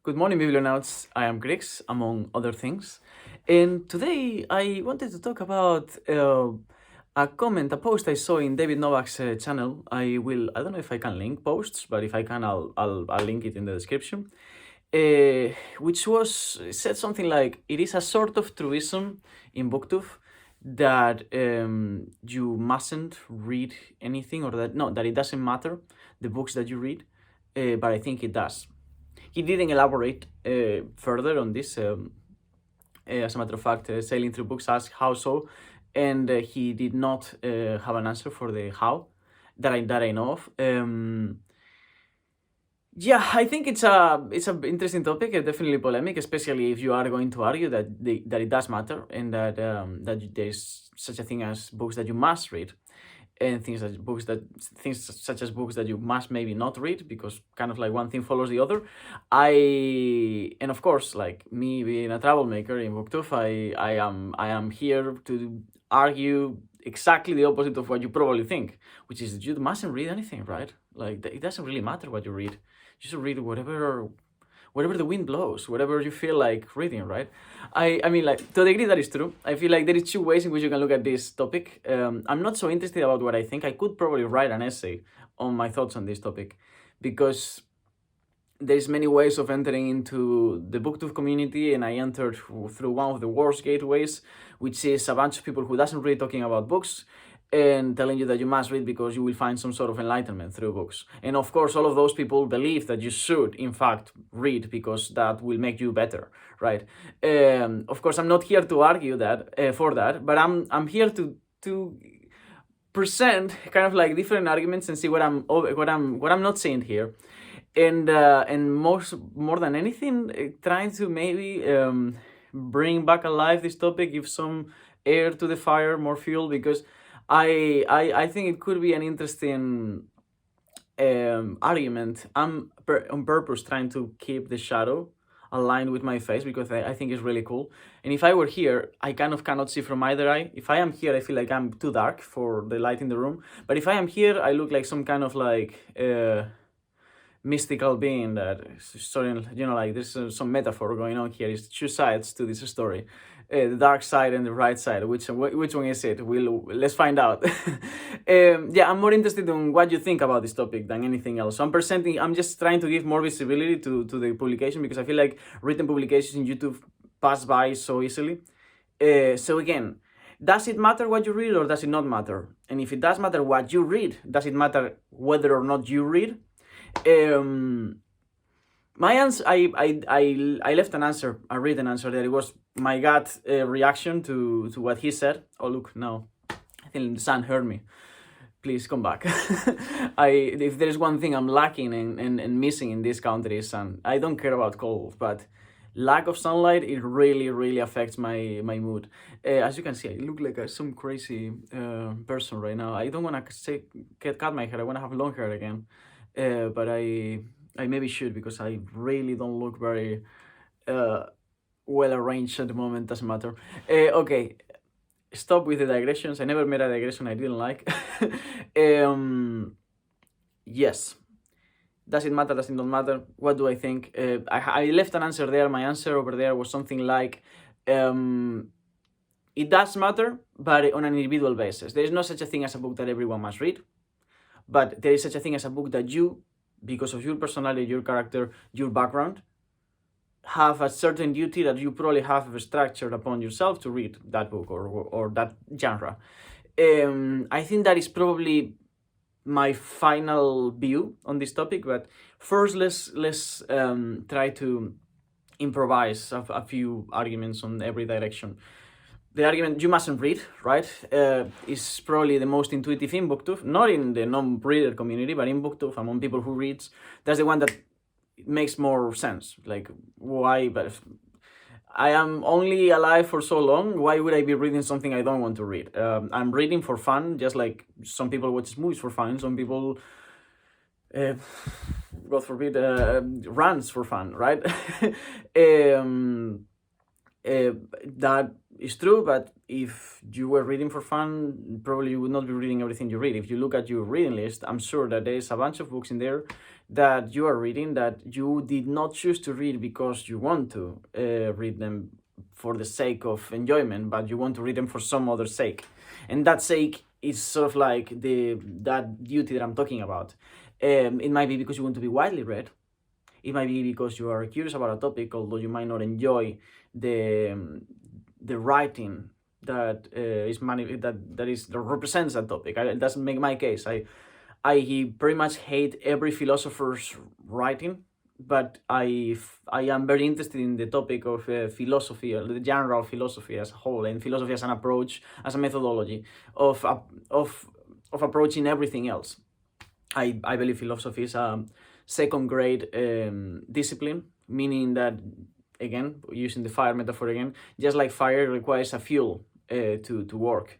Good morning, Biblionauts. I am Grix, among other things. And today I wanted to talk about a post I saw in David Novak's channel. I don't know if I can link posts, but if I can, I'll link it in the description. Which said something like, it is a sort of truism in booktube that you mustn't read anything, or that it doesn't matter the books that you read, but I think it does. He didn't elaborate further on this. As a matter of fact, Sailing Through Books asked how so, and he did not have an answer for the how that I know of. Yeah, I think it's a interesting topic, definitely polemic, especially if you are going to argue that it does matter, and that there's such a thing as books that you must read, and things such as books that you must maybe not read, because kind of like one thing follows the other. And of course, like me being a troublemaker in booktube, I am here to argue exactly the opposite of what you probably think, which is that you mustn't read anything, right? Like, it doesn't really matter what you read. You should read whatever the wind blows, whatever you feel like reading, right? I mean, like, to the degree that is true, I feel like there is two ways in which you can look at this topic. I'm not so interested about what I think. I could probably write an essay on my thoughts on this topic, because there's many ways of entering into the booktube community, and I entered through one of the worst gateways, which is a bunch of people who doesn't really talking about books and telling you that you must read because you will find some sort of enlightenment through books. And of course, all of those people believe that you should, in fact, read because that will make you better, right? Of course, I'm not here to argue that for that, but I'm here to present kind of like different arguments and see what I'm not saying here, and more than anything, trying to maybe bring back alive this topic, give some air to the fire, more fuel, because I think it could be an interesting argument. I'm on purpose trying to keep the shadow aligned with my face, because I think it's really cool. And if I were here, I kind of cannot see from either eye. If I am here, I feel like I'm too dark for the light in the room. But if I am here, I look like some kind of like mystical being that story, like there's some metaphor going on here. It's two sides to this story, the dark side and the right side. Which one is it? Let's find out. Yeah, I'm more interested in what you think about this topic than anything else. So I'm just trying to give more visibility to the publication, because I feel like written publications in YouTube pass by so easily. So again, does it matter what you read, or does it not matter? And if it does matter what you read, does it matter whether or not you read? My answer, I left an answer, a written answer there. It was my gut reaction to what he said. Oh, look, now I think the sun heard me. Please come back. If there's one thing I'm lacking and missing in this country is sun. I don't care about cold, but lack of sunlight, it really affects my mood. As you can see, I look like some crazy person right now. I don't want to cut my hair. I want to have long hair again. But I maybe should, because I really don't look very well arranged at the moment. Doesn't matter. Okay, stop with the digressions. I never made a digression I didn't like. Yes. Does it matter? Does it not matter? What do I think? I left an answer there. My answer over there was something like, it does matter, but on an individual basis. There is no such a thing as a book that everyone must read. But there is such a thing as a book that you, because of your personality, your character, your background, have a certain duty that you probably have structured upon yourself to read that book or that genre. I think that is probably my final view on this topic. But first, let's try to improvise a few arguments on every direction. The argument you mustn't read, right, is probably the most intuitive in booktube, not in the non-reader community, but in booktube, among people who reads. That's the one that makes more sense. Like, why? But if I am only alive for so long, why would I be reading something I don't want to read? I'm reading for fun, just like some people watch movies for fun. Some people, God forbid, runs for fun, right? That is true, but if you were reading for fun, probably you would not be reading everything you read. If you look at your reading list, I'm sure that there is a bunch of books in there that you are reading that you did not choose to read because you want to read them for the sake of enjoyment, but you want to read them for some other sake. And that sake is sort of like that duty that I'm talking about. It might be because you want to be widely read. It might be because you are curious about a topic, although you might not enjoy the writing that that represents that topic. It doesn't make my case. I pretty much hate every philosopher's writing, but I am very interested in the topic of philosophy, or the genre of philosophy as a whole, and philosophy as an approach, as a methodology of approaching everything else. I believe philosophy is a second grade discipline, meaning that, again, using the fire metaphor again, just like fire requires a fuel to work.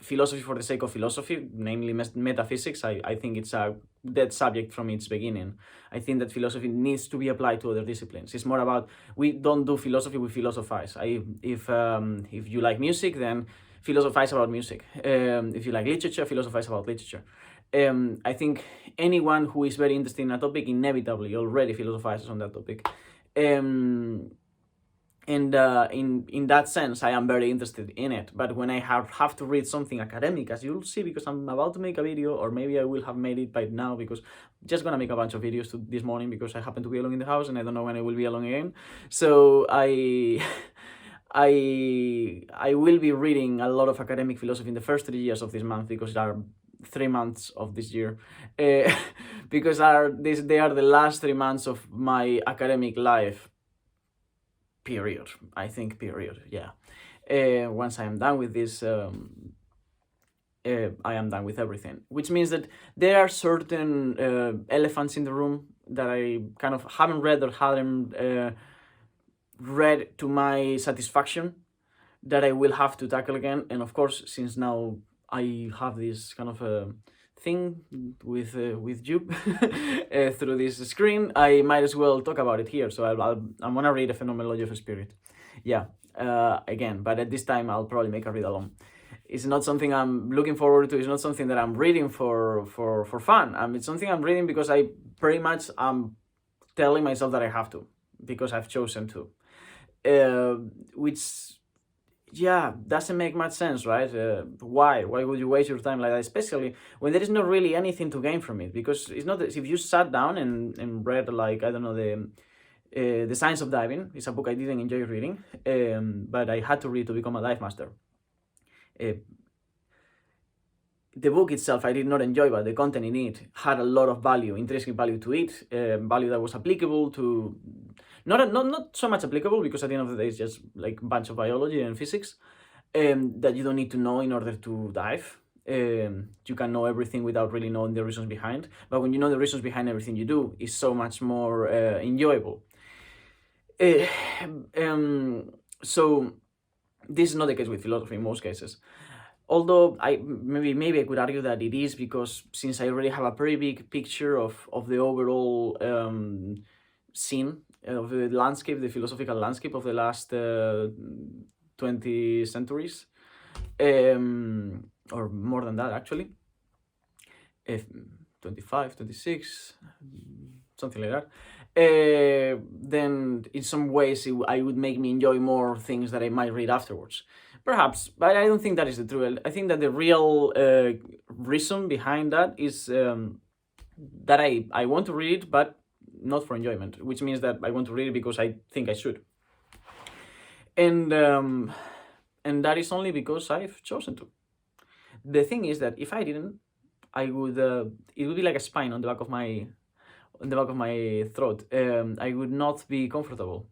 Philosophy for the sake of philosophy, namely metaphysics, I think it's a dead subject from its beginning. I think that philosophy needs to be applied to other disciplines. It's more about, we don't do philosophy, we philosophize. If you like music, then philosophize about music. If you like literature, philosophize about literature. I think anyone who is very interested in a topic inevitably already philosophizes on that topic. And in that sense, I am very interested in it. But when I have to read something academic, as you'll see, because I'm about to make a video, or maybe I will have made it by now, because I'm just gonna make a bunch of videos this morning because I happen to be alone in the house and I don't know when I will be alone again. So I will be reading a lot of academic philosophy in the first 3 years of this month, because there are 3 months of this year, because they are the last 3 months of my academic life. Period. I think period. Yeah. Once I am done with this, I am done with everything. Which means that there are certain elephants in the room that I kind of haven't read or haven't read to my satisfaction, that I will have to tackle again. And of course, since now I have this kind of thing with you through this screen, I might as well talk about it here. So I'm gonna read a Phenomenology of Spirit, yeah, again, but at this time I'll probably make a read along. It's not something I'm looking forward to. It's not something that I'm reading for fun. It's something I'm reading because I pretty much am telling myself that I have to, because I've chosen to, which, yeah, doesn't make much sense, right? Why would you waste your time like that, especially when there is not really anything to gain from it? Because it's not, if you sat down and read, like, I don't know, the Science of Diving. It's a book I didn't enjoy reading, but I had to read to become a dive master. The book itself I did not enjoy, but the content in it had a lot of value, intrinsic value to it, value that was applicable to, not so much applicable, because at the end of the day it's just like a bunch of biology and physics that you don't need to know in order to dive. You can know everything without really knowing the reasons behind, but when you know the reasons behind everything you do, it's so much more enjoyable. So this is not the case with philosophy in most cases. Although maybe I could argue that it is, because since I already have a pretty big picture of the overall scene of the landscape, the philosophical landscape of the last 20 centuries, or more than that actually, 25, 26, something like that, then in some ways I would make me enjoy more things that I might read afterwards. Perhaps, but I don't think that is the truth. I think that the real reason behind that is that I want to read it, but not for enjoyment, which means that I want to read it because I think I should. And that is only because I've chosen to. The thing is that if I didn't, I would it would be like a spine on the back of my throat. I would not be comfortable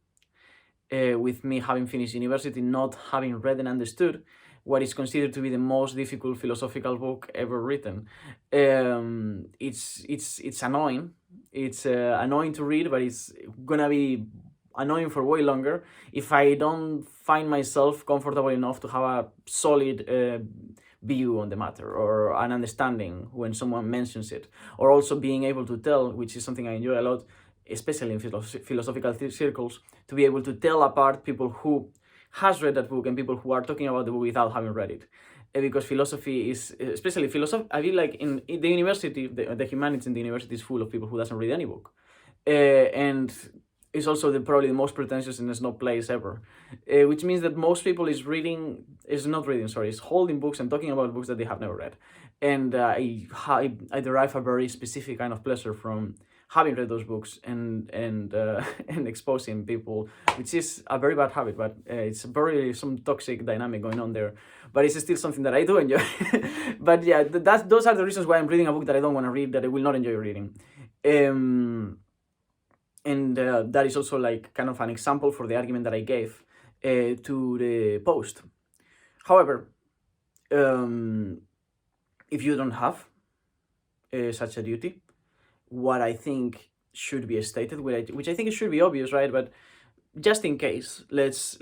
with me having finished university, not having read and understood what is considered to be the most difficult philosophical book ever written. It's annoying. It's annoying to read, but it's gonna be annoying for way longer if I don't find myself comfortable enough to have a solid view on the matter, or an understanding when someone mentions it, or also being able to tell, which is something I enjoy a lot, especially in philosophical circles, to be able to tell apart people who has read that book and people who are talking about the book without having read it. Because philosophy is, especially philosophy, I feel like in the university, the humanities in the university is full of people who doesn't read any book. And it's also probably the most pretentious and snob place ever. Which means that most people is holding books and talking about books that they have never read. And I derive a very specific kind of pleasure from having read those books and and exposing people, which is a very bad habit, but it's very some toxic dynamic going on there. But it's still something that I do enjoy. But yeah, those are the reasons why I'm reading a book that I don't want to read, that I will not enjoy reading. And that is also like kind of an example for the argument that I gave to the post. However, if you don't have such a duty, what I think should be stated, which I think it should be obvious, right? But just in case, let's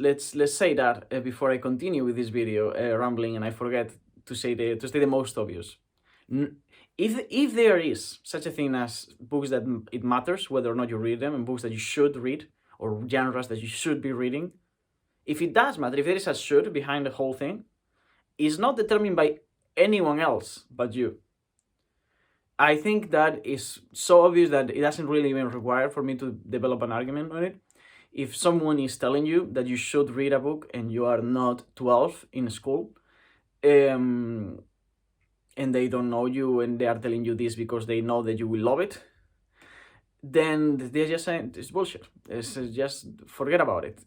say that before I continue with this video rambling and I forget to say the most obvious. If there is such a thing as books that it matters whether or not you read them, and books that you should read, or genres that you should be reading, if it does matter, if there is a should behind the whole thing, it's not determined by anyone else but you. I think that is so obvious that it doesn't really even require for me to develop an argument on it. If someone is telling you that you should read a book and you are not 12 in school, and they don't know you and they are telling you this because they know that you will love it, then they're just saying it's bullshit. It's just forget about it.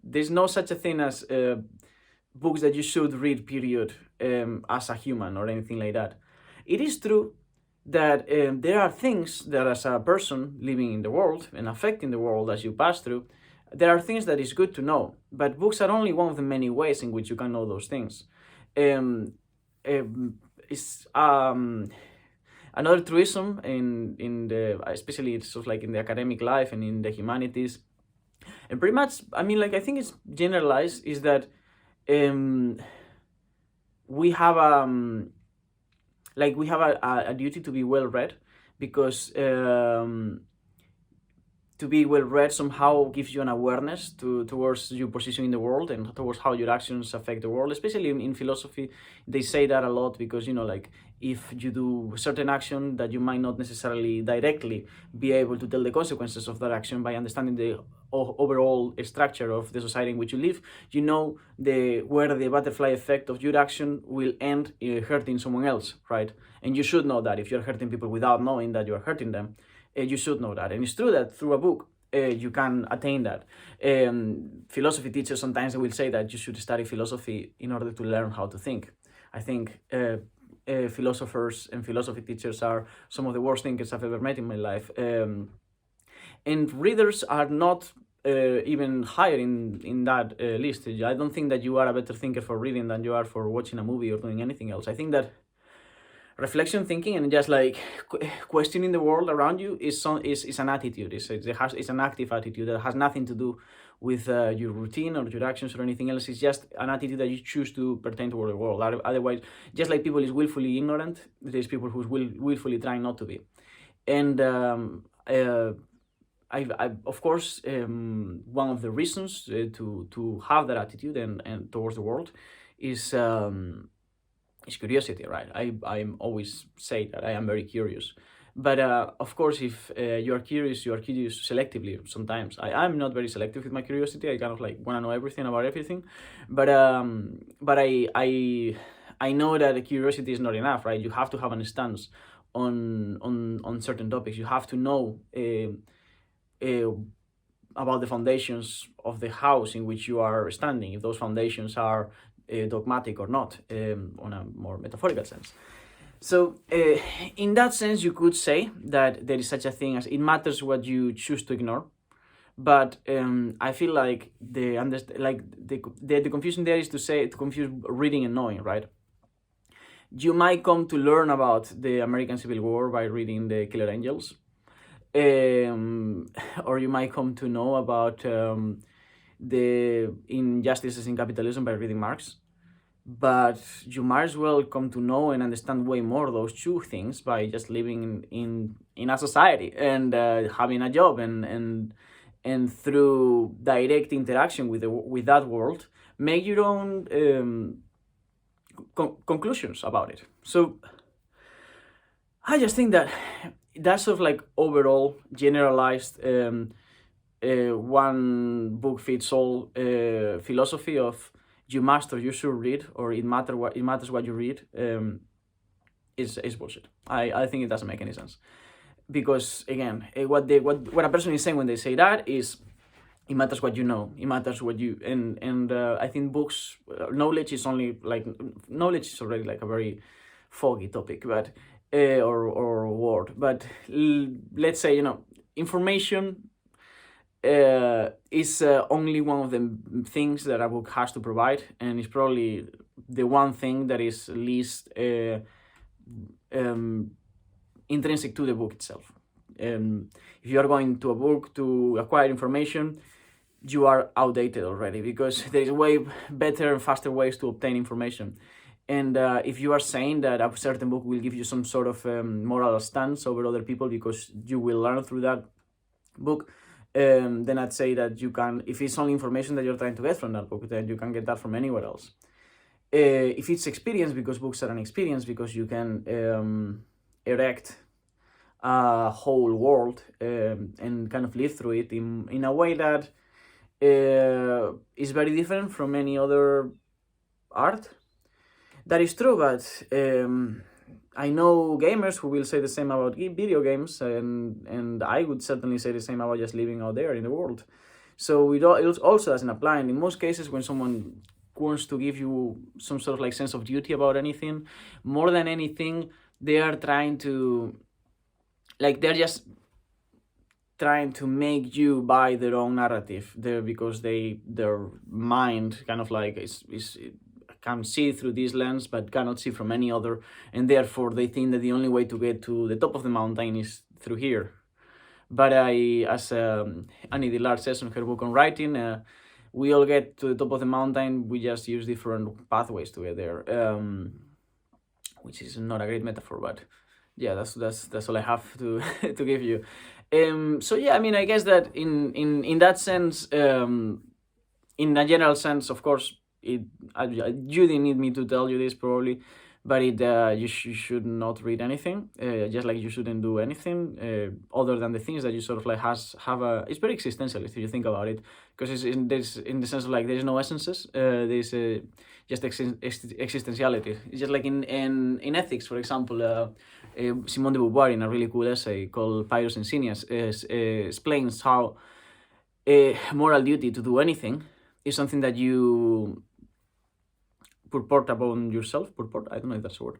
There's no such a thing as books that you should read, period, as a human or anything like that. It is true that there are things that as a person living in the world and affecting the world as you pass through, there are things that is good to know, but books are only one of the many ways in which you can know those things. It's another truism in the, especially it's sort of like in the academic life and in the humanities, and pretty much, I mean, like, I think it's generalized, is that we have a duty to be well read, because to be well read somehow gives you an awareness towards your position in the world and towards how your actions affect the world. Especially in philosophy, they say that a lot, because, you know, like, if you do a certain action that you might not necessarily directly be able to tell the consequences of that action by understanding the overall structure of the society in which you live, you know where the butterfly effect of your action will end hurting someone else, right? And you should know that. If you're hurting people without knowing that you're hurting them, you should know that. And it's true that through a book, you can attain that. Philosophy teachers sometimes will say that you should study philosophy in order to learn how to think. I think philosophers and philosophy teachers are some of the worst thinkers I've ever met in my life. And readers are not even higher in that list. I don't think that you are a better thinker for reading than you are for watching a movie or doing anything else. I think that reflection thinking and just like questioning the world around you is an attitude. It's an active attitude that has nothing to do with your routine or your actions or anything else. It's just an attitude that you choose to pertain toward the world. Otherwise, just like people is willfully ignorant, there's people who's willfully trying not to be. And of course, one of the reasons to have that attitude and towards the world is curiosity, right? I always say that I am very curious. But of course, if you are curious selectively sometimes. I'm not very selective with my curiosity. I kind of like want to know everything about everything. But I know that curiosity is not enough, right? You have to have a stance on certain topics. You have to know about the foundations of the house in which you are standing, if those foundations are dogmatic or not, on a more metaphorical sense. So in that sense, you could say that there is such a thing as it matters what you choose to ignore. But I feel like the confusion there is to confuse reading and knowing, right? You might come to learn about the American Civil War by reading The Killer Angels, or you might come to know about the injustices in capitalism by reading Marx. but you might as well come to know and understand way more those two things by just living in a society and having a job and through direct interaction with that world, make your own conclusions about it. So I just think that that's sort of like overall generalized one book fits all philosophy of you must or you should read, or it matters what you read, is bullshit. I think it doesn't make any sense, because again, what a person is saying when they say that is, it matters what you know, it matters what you, and I think books, knowledge is already like a very foggy topic, but or word, but let's say, information is only one of the things that a book has to provide, and it's probably the one thing that is least intrinsic to the book itself. If you are going to a book to acquire information, you are outdated already, because there is way better and faster ways to obtain information. And if you are saying that a certain book will give you some sort of moral stance over other people because you will learn through that book, then I'd say that you can, if it's only information that you're trying to get from that book, then you can get that from anywhere else. If it's experience, because books are an experience, because you can erect a whole world and kind of live through it in a way that is very different from any other art. That is true, but I know gamers who will say the same about video games, and I would certainly say the same about just living out there in the world. So it also doesn't apply. And in most cases, when someone wants to give you some sort of like sense of duty about anything, more than anything, they are trying to, like, they're just trying to make you buy their own narrative there, because their mind kind of like is can see through this lens but cannot see from any other, and therefore they think that the only way to get to the top of the mountain is through here. But as Annie Dillard says in her book on writing, we all get to the top of the mountain, we just use different pathways to get there, which is not a great metaphor, but yeah, that's all I have to to give you. So yeah, I mean, I guess that in that sense, in a general sense, of course, you didn't need me to tell you this probably, but you should not read anything, just like you shouldn't do anything other than the things that you sort of like have a. It's very existentialist if you think about it, because it's in the sense of like there is no essences. There's just existentiality. It's just like in ethics, for example. Simone de Beauvoir, in a really cool essay called Pyrrhus and Cineas, explains how moral duty to do anything is something that you purport upon yourself. Purport, I don't know if that's a word.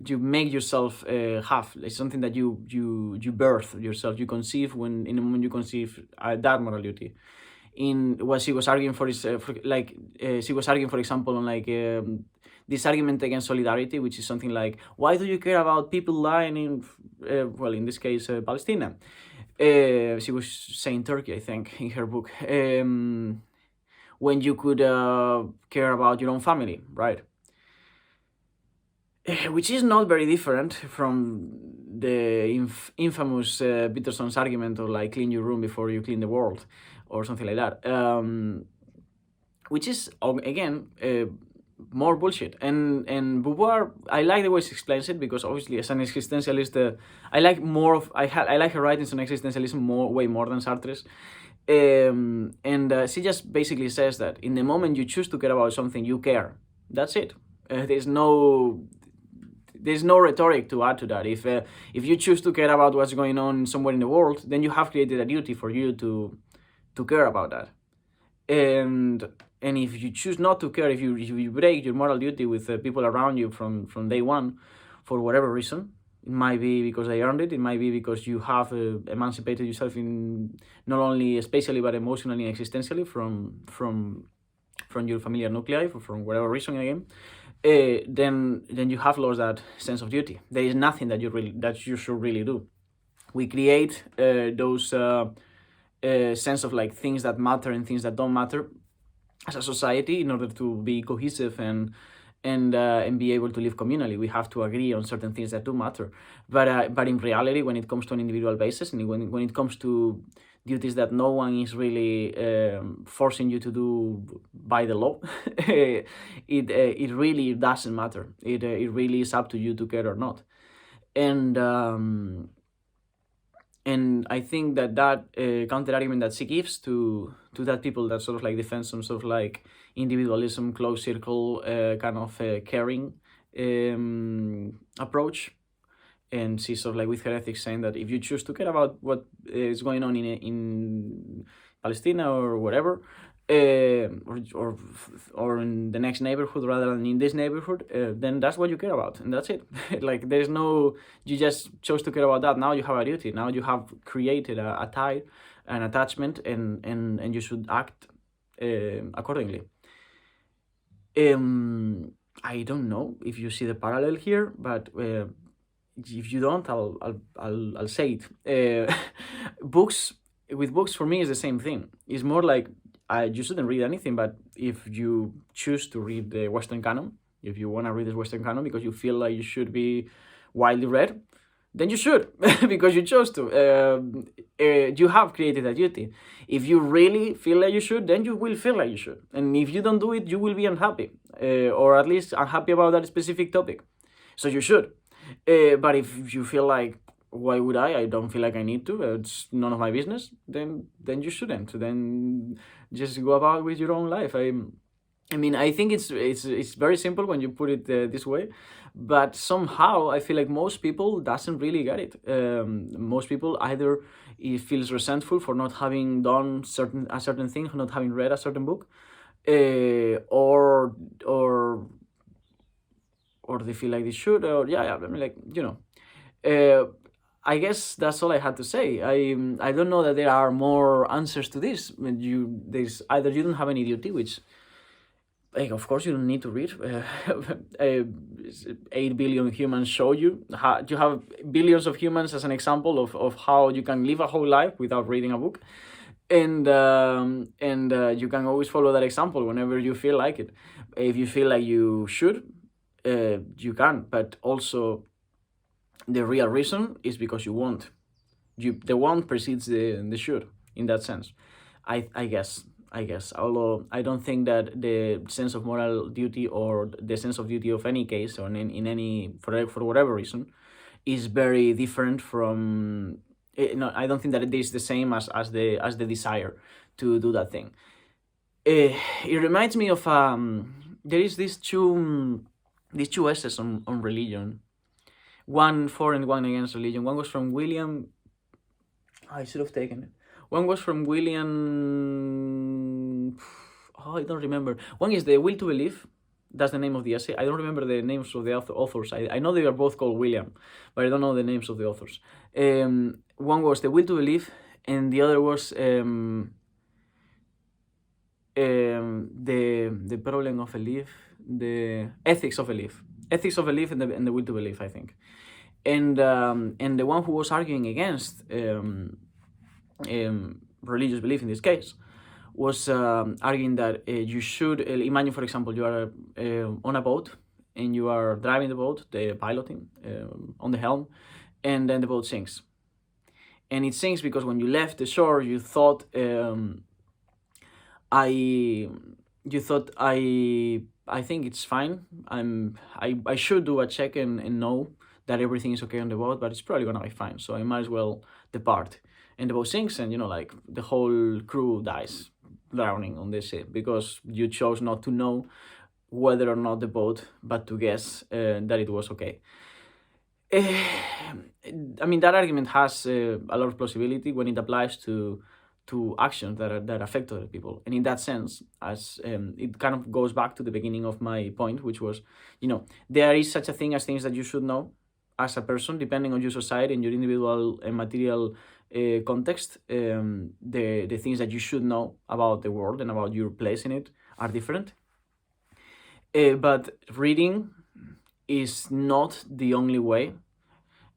You make yourself have. It's something that you birth yourself. You conceive in the moment you conceive that moral duty. In what she was arguing for is she was arguing, for example, on like this argument against solidarity, which is something like, why do you care about people dying in in this case Palestine? She was saying Turkey, I think, in her book, when you could care about your own family, right? Which is not very different from the infamous Peterson's argument of like clean your room before you clean the world, or something like that, which is again more bullshit. And Beauvoir, I like the way she explains it, because obviously as an existentialist, I like her writings on existentialism way more than Sartre's. And she just basically says that in the moment you choose to care about something, you care. That's it. There's no rhetoric to add to that. If you choose to care about what's going on somewhere in the world, then you have created a duty for you to care about that. And if you choose not to care, if you break your moral duty with people around you from day one, for whatever reason, it might be because they earned it, it might be because you have emancipated yourself in not only spatially but emotionally and existentially from your familiar nuclei, from whatever reason again, then you have lost that sense of duty. There is nothing that you should really do. We create those sense of like things that matter and things that don't matter as a society, in order to be cohesive and be able to live communally. We have to agree on certain things that do matter. But in reality, when it comes to an individual basis, and when it comes to duties that no one is really forcing you to do by the law, it really doesn't matter. It really is up to you to care or not. And I think that counter argument that she gives to that people that sort of like defend some sort of like individualism, closed circle, kind of caring approach, and she's sort of like with her ethics saying that if you choose to care about what is going on in Palestine or whatever, or in the next neighborhood rather than in this neighborhood, then that's what you care about, and that's it. Like there's no, you just chose to care about that. Now you have a duty. Now you have created a tie, an attachment, and you should act accordingly. I don't know if you see the parallel here, but if you don't, I'll say it. Books, with books for me is the same thing. It's more like you shouldn't read anything, but if you choose to read the Western canon, if you want to read the Western canon because you feel like you should be widely read, then you should, because you chose to. You have created a duty. If you really feel like you should, then you will feel like you should. And if you don't do it, you will be unhappy, or at least unhappy about that specific topic. So you should. But if you feel like, why would I don't feel like I need to, it's none of my business, then you shouldn't. Then just go about with your own life. I mean, I think it's very simple when you put it this way, but somehow I feel like most people doesn't really get it. Most people either it feels resentful for not having done a certain thing, for not having read a certain book, or they feel like they should, or yeah, I mean, like, you know. I guess that's all I had to say. I don't know that there are more answers to this. There's either you don't have any duty, which, like, of course you don't need to read. 8 billion humans show you. You have billions of humans as an example of how you can live a whole life without reading a book. And you can always follow that example whenever you feel like it. If you feel like you should, you can, but also the real reason is because you want. The want precedes the should in that sense. I guess. Although I don't think that the sense of moral duty or the sense of duty of any case or in any for whatever reason is very different from. No, I don't think that it is the same as the desire to do that thing. It reminds me of there is these two essays on religion. One for and one against religion. One was from William. I should have taken it. One was from William. I don't remember. One is The Will to Believe. That's the name of the essay. I don't remember the names of the authors. I know they are both called William, but I don't know the names of the authors. One was The Will to Believe, and the other was the problem of belief, the ethics of belief. Ethics of belief and the will to believe, I think. And the one who was arguing against religious belief in this case was arguing that you should imagine, for example, you are on a boat and you are driving the boat, the piloting on the helm, and then the boat sinks. And it sinks because when you left the shore, you thought I think it's fine. I should do a check and know that everything is okay on the boat, but it's probably gonna be fine. So I might as well depart. And the boat sinks, and like the whole crew dies, drowning on the sea because you chose not to know whether or not the boat, but to guess that it was okay. I mean, that argument has a lot of plausibility when it applies to actions that affect other people, and in that sense, as it kind of goes back to the beginning of my point, which was, there is such a thing as things that you should know as a person, depending on your society and your individual and material context. The things that you should know about the world and about your place in it are different. But reading is not the only way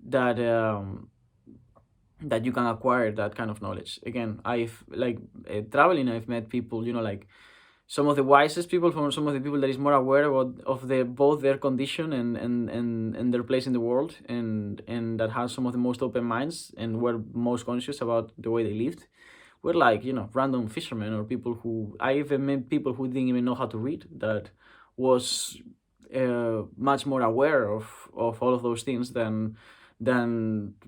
that you can acquire that kind of knowledge. Again, I've traveling, I've met people, some of the wisest people, from some of the people that is more aware of both their condition and their place in the world, and that has some of the most open minds and were most conscious about the way they lived, were like, random fishermen, or people who, I even met people who didn't even know how to read, that was much more aware of all of those things than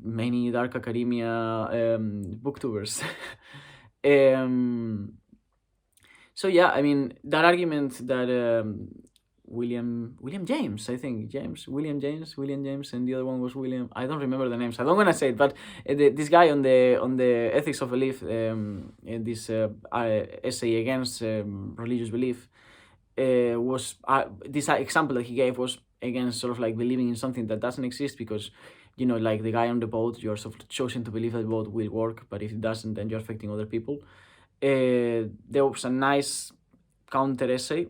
many dark academia booktubers. um, so yeah, I mean, that argument that William James, I think William James, and the other one was William. I don't remember the names. I don't wanna say it, but this guy on the ethics of belief, in this essay against religious belief, was this example that he gave was against sort of like believing in something that doesn't exist, because like the guy on the boat, you're sort of choosing to believe that the boat will work, but if it doesn't, then you're affecting other people. There was a nice counter essay.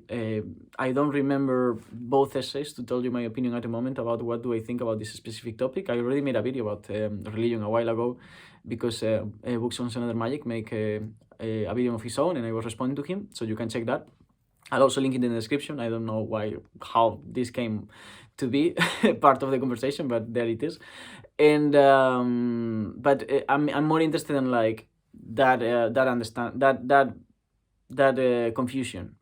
I don't remember both essays to tell you my opinion at the moment about what do I think about this specific topic. I already made a video about religion a while ago, because Books on Another Magic make a video of his own, and I was responding to him, so you can check that. I'll also link it in the description. I don't know how this came to be part of the conversation, but there it is. And but I'm more interested in like that confusion.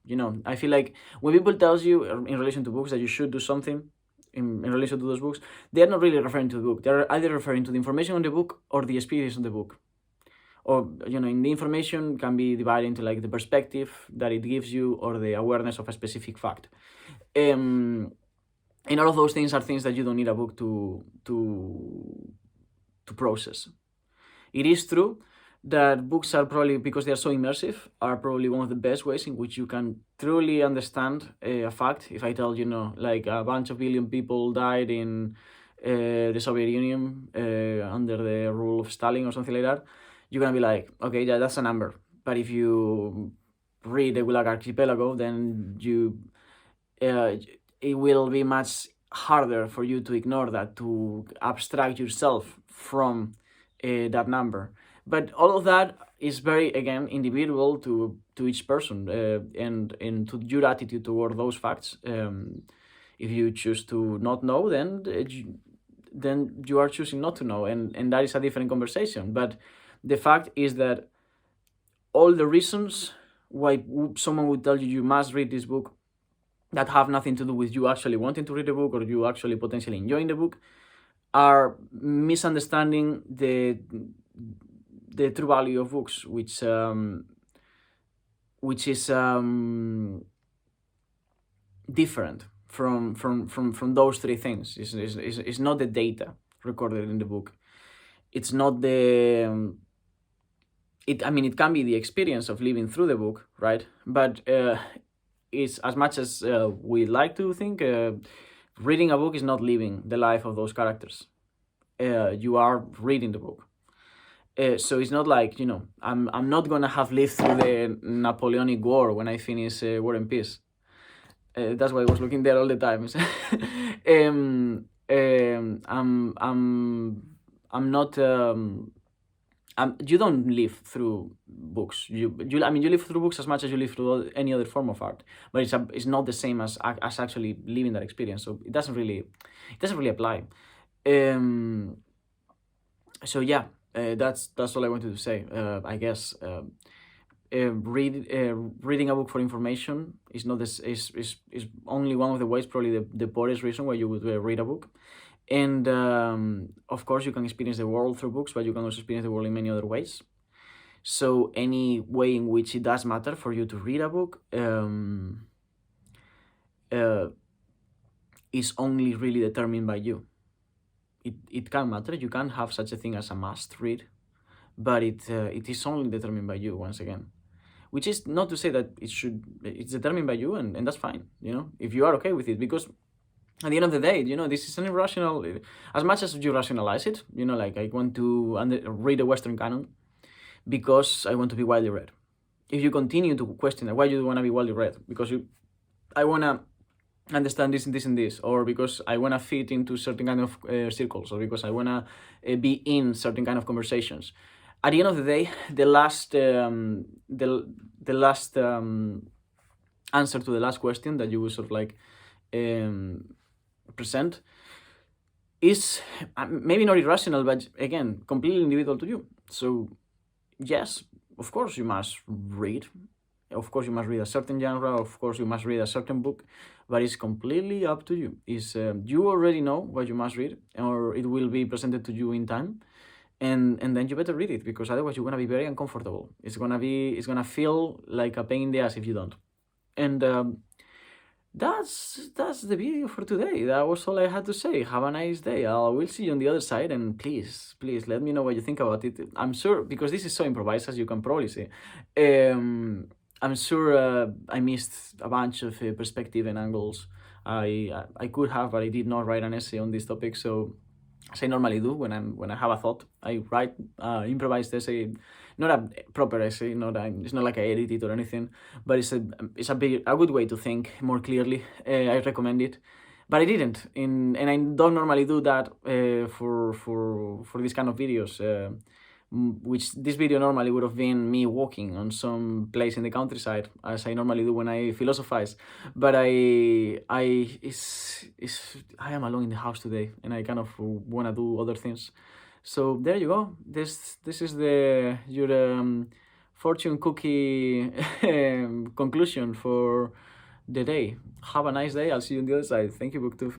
I feel like when people tells you in relation to books that you should do something in relation to those books, they're not really referring to the book. They're either referring to the information on the book or the experience on the book. Or in the information can be divided into like the perspective that it gives you, or the awareness of a specific fact. And all of those things are things that you don't need a book to process. It is true that books are probably, because they are so immersive, are probably one of the best ways in which you can truly understand a fact. If I tell like a bunch of billion people died in the Soviet Union under the rule of Stalin or something like that, you're gonna be like, okay, yeah, that's a number. But if you read the Gulag Archipelago, then it will be much harder for you to ignore that, to abstract yourself from that number. But all of that is very, again, individual to each person, and to your attitude toward those facts. If you choose to not know, then you are choosing not to know, and that is a different conversation. But the fact is that all the reasons why someone would tell you must read this book, that have nothing to do with you actually wanting to read the book or you actually potentially enjoying the book, are misunderstanding the true value of books, which is different from those three things. It's not the data recorded in the book. It's not the it can be the experience of living through the book, right? But it's, as much as we like to think, reading a book is not living the life of those characters. You are reading the book. So it's not like, I'm not gonna have lived through the Napoleonic War when I finish War and Peace. That's why I was looking there all the time. I'm not. You don't live through books. You live through books as much as you live through any other form of art, but it's not the same as actually living that experience. So it doesn't really apply. So yeah, that's all I wanted to say. I guess reading a book for information is not this is only one of the ways, probably the poorest reason why you would read a book. And of course, you can experience the world through books, but you can also experience the world in many other ways. So any way in which it does matter for you to read a book is only really determined by you. It can matter. You can have such a thing as a must read, but it is only determined by you, once again. Which is not to say that it's determined by you, and that's fine, if you are okay with it, because at the end of the day, this is an irrational, as much as you rationalize it, like I want to read a Western canon because I want to be widely read. If you continue to question why you want to be widely read, because I want to understand this and this and this, or because I want to fit into certain kind of circles, or because I want to be in certain kind of conversations. At the end of the day, the last answer to the last question that you will sort of like present is maybe not irrational, but again, completely individual to you. So yes, of course you must read. Of course you must read a certain genre. Of course you must read a certain book, but it's completely up to you. Is you already know what you must read, or it will be presented to you in time, and then you better read it, because otherwise you're gonna be very uncomfortable. It's gonna feel like a pain in the ass if you don't. And that's the video for today. That was all I had to say. Have a nice day. I will see you on the other side, and please let me know what you think about it. I'm sure, because this is so improvised, as you can probably see, I'm sure I missed a bunch of perspective and angles. I could have, but I did not write an essay on this topic. So, as I normally do when I have a thought, I write improvised essay, not a proper essay, it's not like I edit it or anything, but it's a good way to think more clearly. I recommend it, but I didn't, and I don't normally do that for these kind of videos. Which this video normally would have been me walking on some place in the countryside, as I normally do when I philosophize. But I am alone in the house today, and I kind of want to do other things. So there you go. This is your fortune cookie conclusion for the day. Have a nice day. I'll see you on the other side. Thank you, BookTube.